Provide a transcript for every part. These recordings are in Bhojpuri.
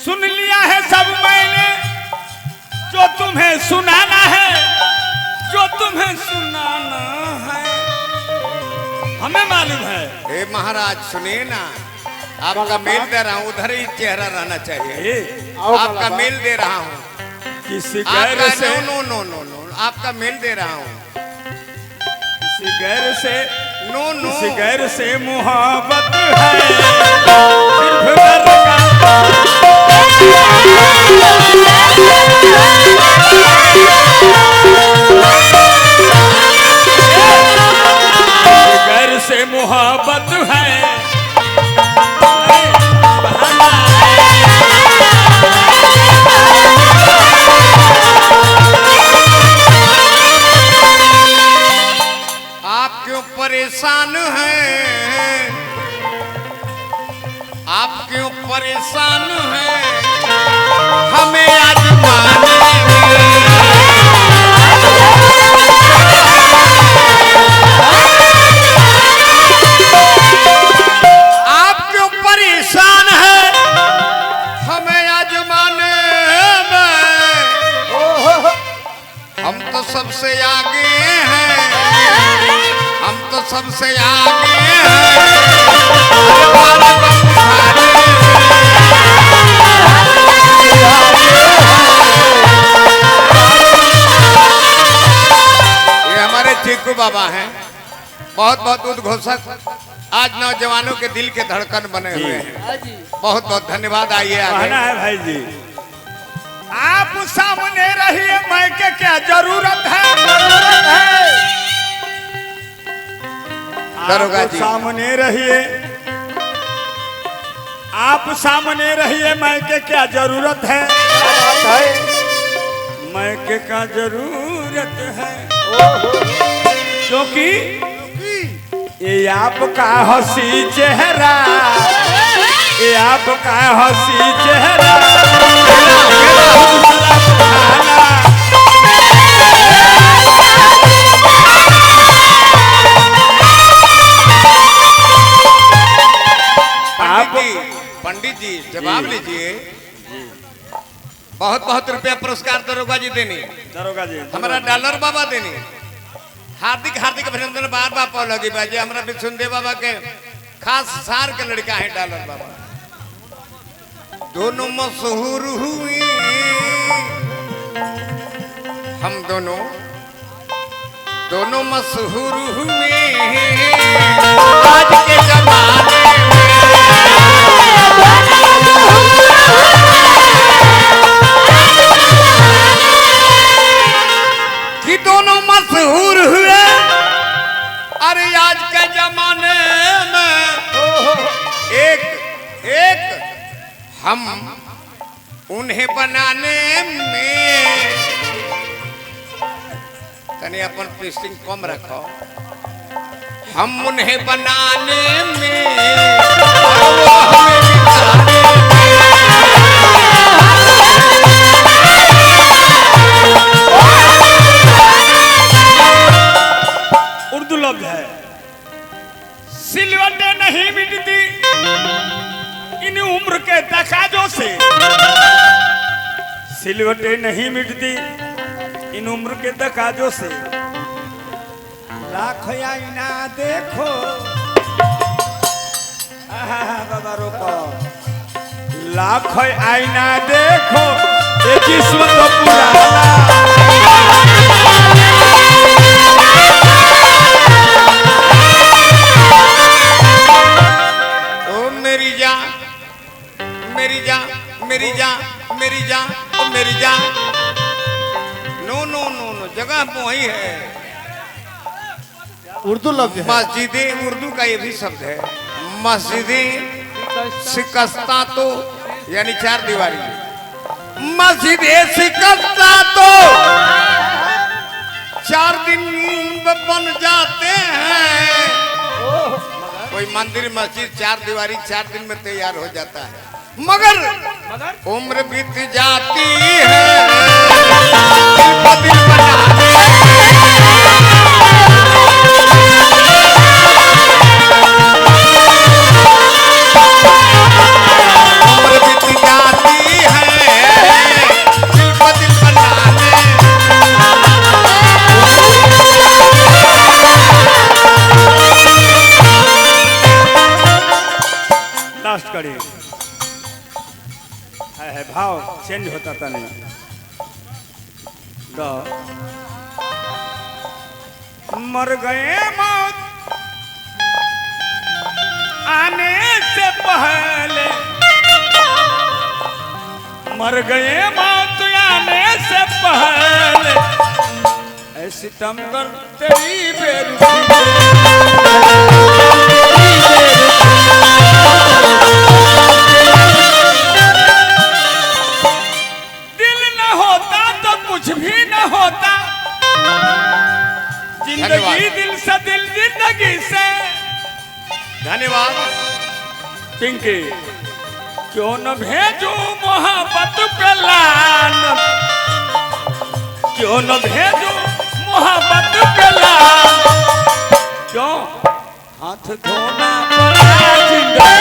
सुन लिया है सब मैंने, जो तुम्हें सुनाना है, जो तुम्हें सुनाना है हमें मालूम है। हे महाराज सुनिए ना, आपका मेल दे रहा हूँ, उधर ही चेहरा रहना चाहिए। आपका मेल दे रहा हूँ, किसी गैर से नो नो नो नो, आपका मेल दे रहा हूँ। किसी गैर से नो नो, किसी गैर से मोहब्बत है, सिर्फ दर्द का गैर से मोहब्बत है। आप क्यों परेशान हैं, आप क्यों परेशान हैं, हमें आजमाने आप क्यों परेशान हैं, हमें आजमाने में। हम तो सबसे आगे हैं, हम तो सबसे आगे हैं। ये हमारे चीकू बाबा हैं, बहुत बहुत उद्घोषक, आज नौजवानों के दिल के धड़कन बने हुए हैं। बहुत बहुत धन्यवाद। आइए कहना है भाई जी, आप सामने रहिए, मैं के क्या जरूरत है, दरोगा आप जी सामने रहिए, आप सामने रहिए, मैं के क्या जरूरत है, मैं के क्या जरूरत है, क्योंकि ये आपका हंसी चेहरा, ये आपका हंसी चेहरा पंडित जी जवाब लीजिए। बहुत बहुत रुपया पुरस्कार दरोगा जी देनी, दरोगा जी हमारा डॉलर बाबा देनी। हार्दिक हार्दिक अभिनंदन बार बार पाव लगी बाजी। हमारा विष्णुदेव बाबा के खास सार के लड़का है डॉलर बाबा। दोनों मशहूर हुए, हम दोनों दोनों मशहूर हुए आज के जमाने कि दोनों मशहूर हुए। अरे आज के जमाने में एक एक हम उन्हें बनाने में, तनी अपन पिस्टिंग कम रखो, हम उन्हें बनाने में और वो हमें मिटाने उर्दू लफ्ज है, सिलवटें नहीं मिटती इन उम्र के तकाजों से, सिलवटें नहीं मिटती इन उम्र के तकाजों से, लाख आईना देखो, बाबा रोको, लाख आईना देखो, ये जिस्म तो पुराना, मेरी जान मेरी जान मेरी जान मेरी जान ओ मेरी जान। नो नो नो नो, जगह वही है। उर्दू लफ्ज है। मस्जिदे उर्दू का ये भी शब्द है। मस्जिदे शिकस्ता तो यानी चार दीवारी, मस्जिदे शिकस्ता तो चार दिन बन जाते हैं। कोई मंदिर मस्जिद चार दीवारी 4 दिन में तैयार हो जाता है, मगर उम्र बीत जाती है दिल बनाने। उम्र बीत जाती है भाव चेंज होता था नहीं तो मर गए मौत आने से पहले, मर गए मौत आने से पहले, ऐसी तमगर तेरी बेरुखी दिल न होता तो कुछ भी न होता, जिंदगी दिल से दिल जिंदगी से। धन्यवाद। पिंकी क्यों न भेजू मोहब्बत पे लानत, क्यों न भेजू मोहब्बत पे लानत, क्यों हाथ धोना पड़ा जिंदगी।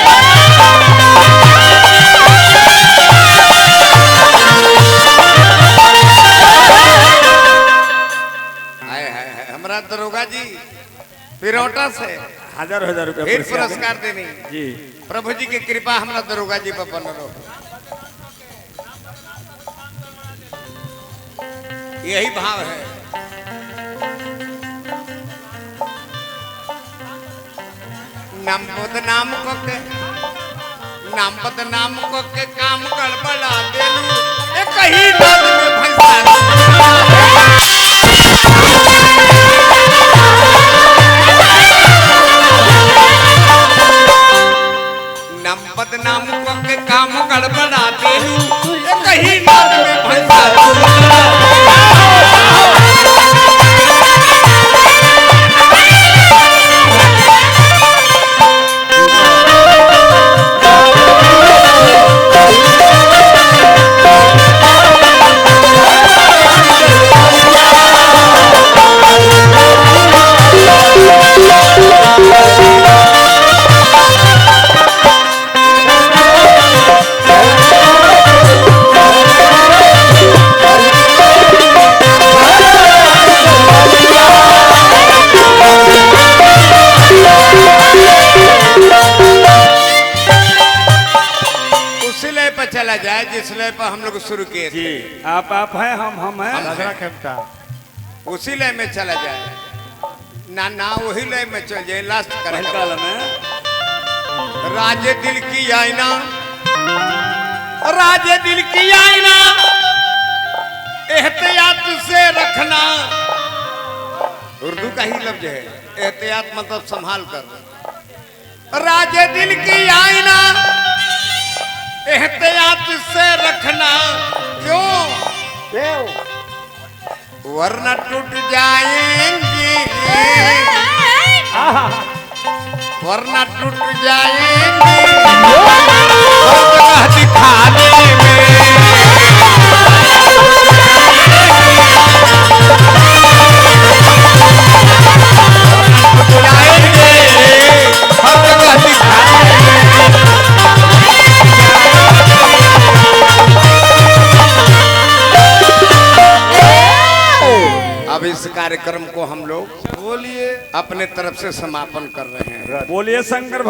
हमारा दरोगा जी पिरौटा से 1000 रुपया फिर पुरस्कार देनी जी। प्रभु जी की कृपा हमारा दरोगा जी पर बन रहो। यही भाव है। नाम बदनाम को के, नाम बदनाम को के काम गड़बड़ा देलू, एक ही बात में भैंसा नाम बदनाम को के काम गड़बड़ा देलू, एक ही बात में भैंसा चला जाए जिस लय पर हम लोग शुरू किए जी। आप हैं हम हैं उसी लय में चला जाए ना ना वही लय में चल जाए लास्ट करेगा में राजे दिल की आईना, राजे दिल की आईना एहतियात से रखना। उर्दू का ही लफ्ज है एहतियात मतलब संभाल कर। राजे दिल की आईना एहतियात से रखना, क्यों वरना टूट जाएंगी, वरना टूट जाएंगी दिखाने में। अब इस कार्यक्रम को हम लोग बोलिए अपने तरफ से समापन कर रहे हैं। बोलिए शंकर।